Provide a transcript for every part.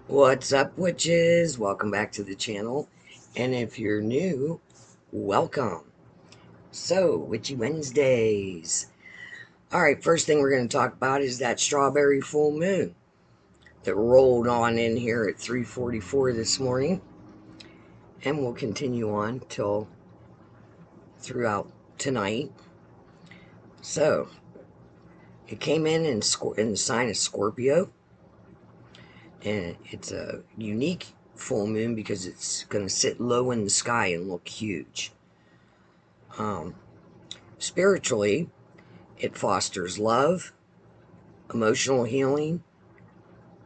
What's up, witches? Welcome back to the channel. And if you're new, welcome. So, Witchy Wednesdays. Alright, first thing we're going to talk about is that strawberry full moon that rolled on in here at 3:44 this morning. And we'll continue on till throughout tonight. So, it came in the sign of Scorpio. And it's a unique full moon because it's going to sit low in the sky and look huge. Spiritually, it fosters love, emotional healing,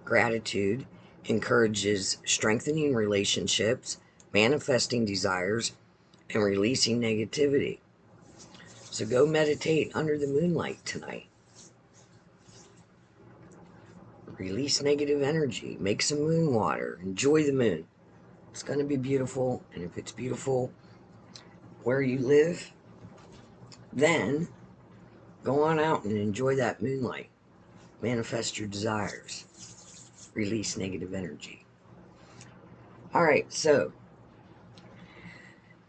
gratitude, encourages strengthening relationships, manifesting desires, and releasing negativity. So go meditate under the moonlight tonight. Release negative energy. Make some moon water. Enjoy the moon. It's going to be beautiful. And if it's beautiful where you live, then go on out and enjoy that moonlight. Manifest your desires. Release negative energy. Alright, so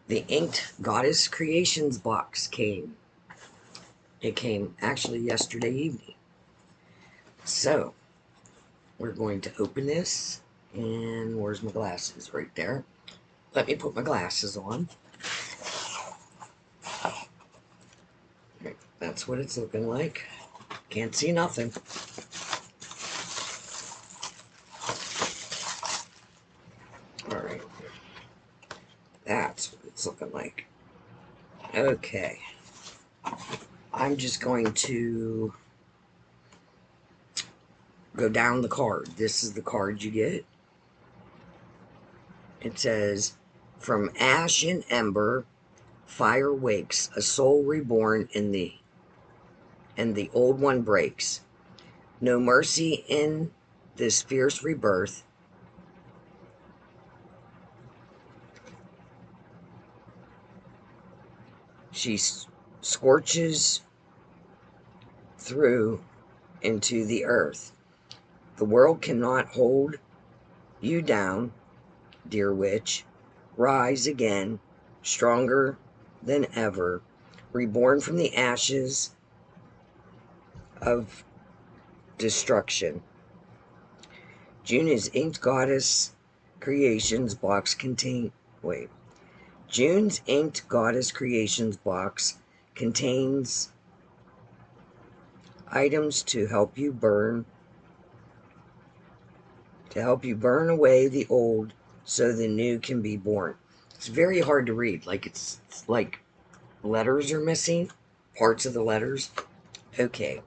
the Inked Goddess Creations box came. It came actually yesterday evening. So we're going to open this. And where's my glasses? Right there. Let me put my glasses on. Right, that's what it's looking like. Can't see nothing. Alright. That's what it's looking like. Okay. I'm just going to go down the card. This is the card you get. It says, from ash and ember, fire wakes, a soul reborn in thee, and the old one breaks. No mercy in this fierce rebirth. She scorches through into the earth. The world cannot hold you down, dear witch. Rise again, stronger than ever, reborn from the ashes of destruction. June's Inked Goddess Creations box June's Inked Goddess Creations box contains items to help you burn away the old so the new can be born. It's very hard to read. It's like letters are missing, parts of the letters. Okay,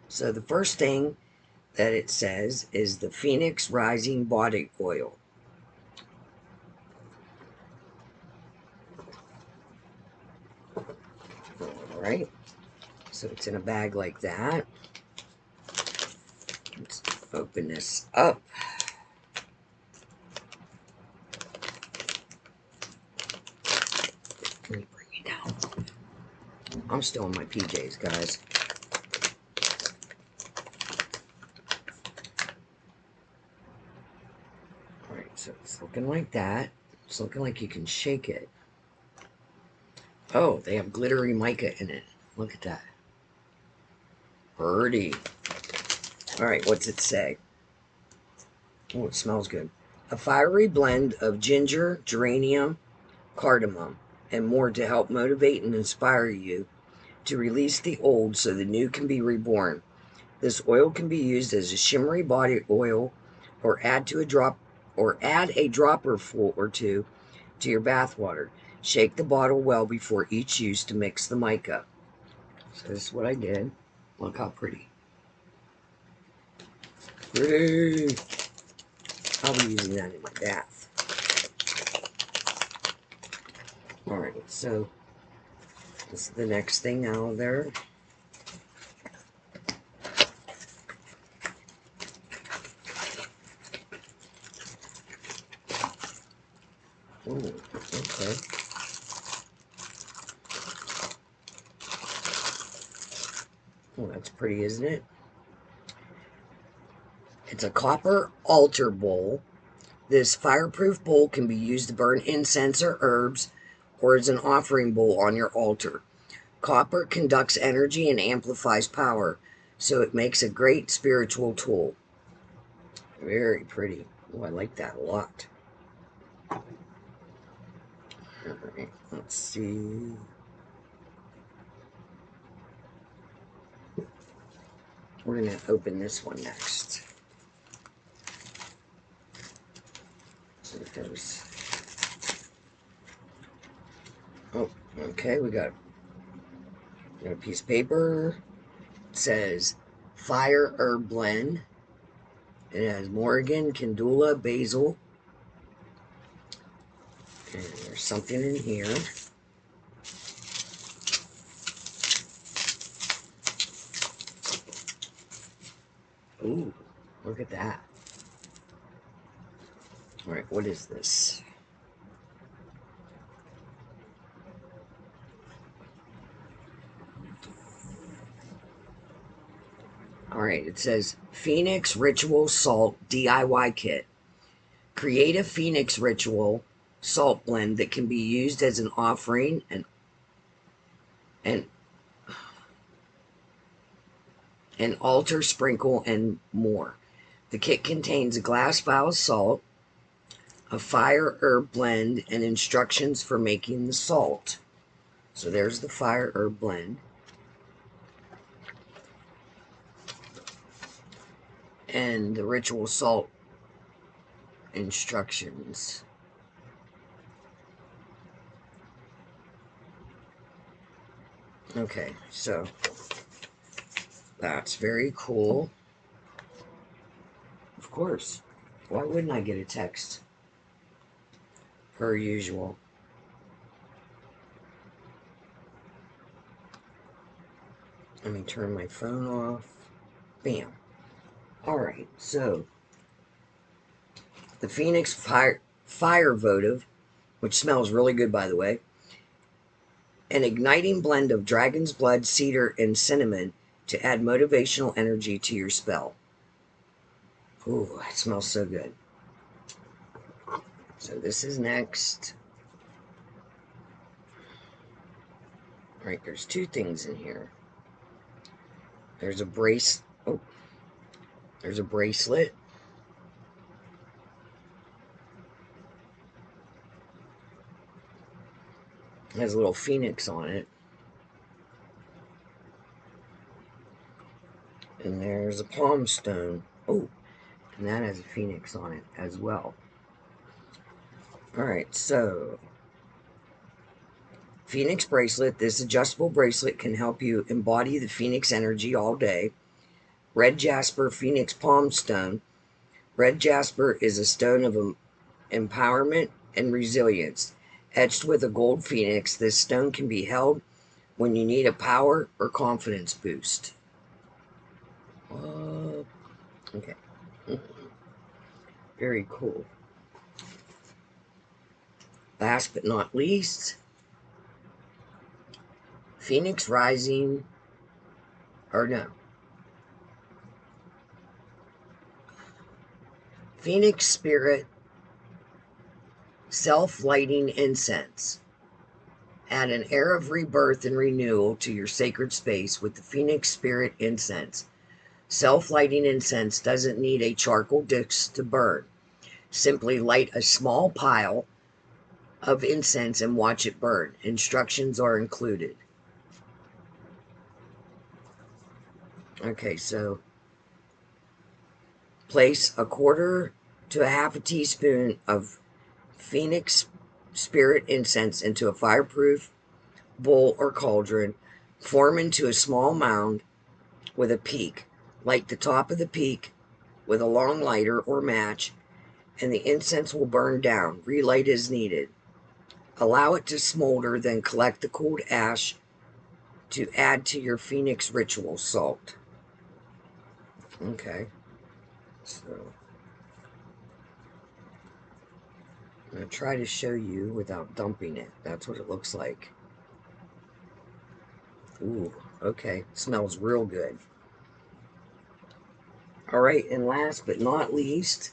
so the first thing that it says is the Phoenix Rising Body Oil. Alright, so it's in a bag like that. Let's open this up. Let me bring it down. I'm still in my PJs, guys. Alright, so it's looking like that. It's looking like you can shake it. Oh, they have glittery mica in it. Look at that. Pretty. Alright, what's it say? Oh, it smells good. A fiery blend of ginger, geranium, cardamom, and more to help motivate and inspire you to release the old so the new can be reborn. This oil can be used as a shimmery body oil or add a dropper full or two to your bath water. Shake the bottle well before each use to mix the mica. So this is what I did. Look how pretty. Pretty. I'll be using that in my bath. Alright, so this is the next thing out of there. Ooh, okay. Oh, that's pretty, isn't it? It's a copper altar bowl This fireproof bowl can be used to burn incense or herbs, or as an offering bowl on your altar. Copper conducts energy and amplifies power, so it makes a great spiritual tool. Very pretty. Oh, I like that a lot. All right, let's see. We're going to open this one next. So it goes. Oh, okay, we got a piece of paper. It says Fire Herb Blend. It has Morgan, Calendula, basil. And there's something in here. Ooh, look at that. All right, what is this? All right, it says Phoenix Ritual Salt DIY Kit. Create a Phoenix Ritual salt blend that can be used as an offering and an altar sprinkle and more. The kit contains a glass vial of salt, a fire herb blend, and instructions for making the salt. So there's the fire herb blend. And the ritual salt instructions. Okay, so that's very cool. Of course. Why wouldn't I get a text? Per usual. Let me turn my phone off. Bam. Alright, so the Phoenix Fire Votive, which smells really good, by the way, an igniting blend of dragon's blood, cedar, and cinnamon to add motivational energy to your spell. Ooh, it smells so good. So this is next. All right, there's two things in here. There's a brace. Oh, there's a bracelet. It has a little phoenix on it. And there's a palm stone. Oh, and that has a phoenix on it as well. All right, so Phoenix bracelet. This adjustable bracelet can help you embody the Phoenix energy all day. Red jasper Phoenix palm stone. Red jasper is a stone of empowerment and resilience. Etched with a gold phoenix, this stone can be held when you need a power or confidence boost. Okay. Very cool. Last but not least, Phoenix Rising, or no, Phoenix Spirit Self-Lighting Incense. Add an air of rebirth and renewal to your sacred space with the Phoenix Spirit Incense. Self-lighting incense doesn't need a charcoal disc to burn. Simply light a small pile of incense and watch it burn. Instructions are included. Okay, so place a quarter to a half a teaspoon of Phoenix Spirit incense into a fireproof bowl or cauldron. Form into a small mound with a peak. Light the top of the peak with a long lighter or match, and the incense will burn down. Relight as needed. Allow it to smolder, then collect the cooled ash to add to your Phoenix ritual salt. Okay, so I'm going to try to show you without dumping it. That's what it looks like. Ooh, okay, smells real good. All right, and last but not least,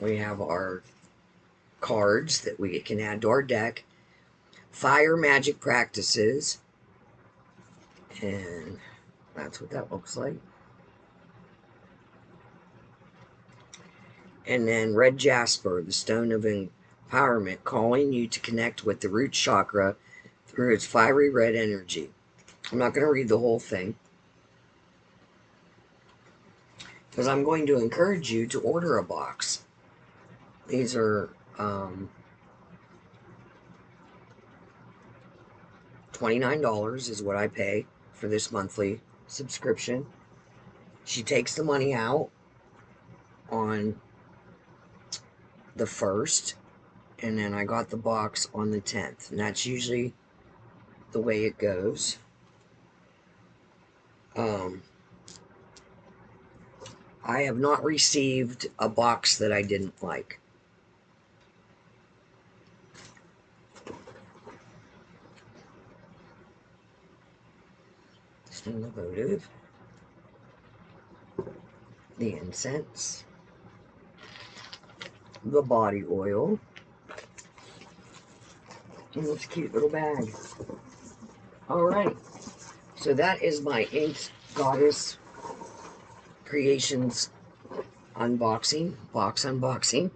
We have our cards that we can add to our deck. Fire magic practices. And that's what that looks like. And then red jasper, the stone of empowerment, calling you to connect with the root chakra through its fiery red energy. I'm not going to read the whole thing because I'm going to encourage you to order a box. These are $29 is what I pay for this monthly subscription. She takes the money out on the 1st, and then I got the box on the 10th, and that's usually the way it goes. I have not received a box that I didn't like. Still the votive, the incense, the body oil, and this cute little bag. Alright, so that is my Inked Goddess Creations box unboxing.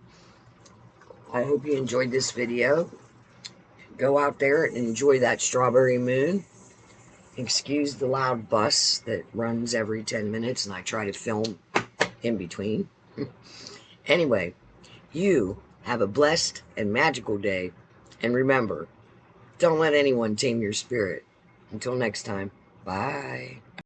I hope you enjoyed this video. Go out there and enjoy that strawberry moon. Excuse the loud bus that runs every 10 minutes and I try to film in between. Anyway, you have a blessed and magical day. And remember, don't let anyone tame your spirit. Until next time, bye.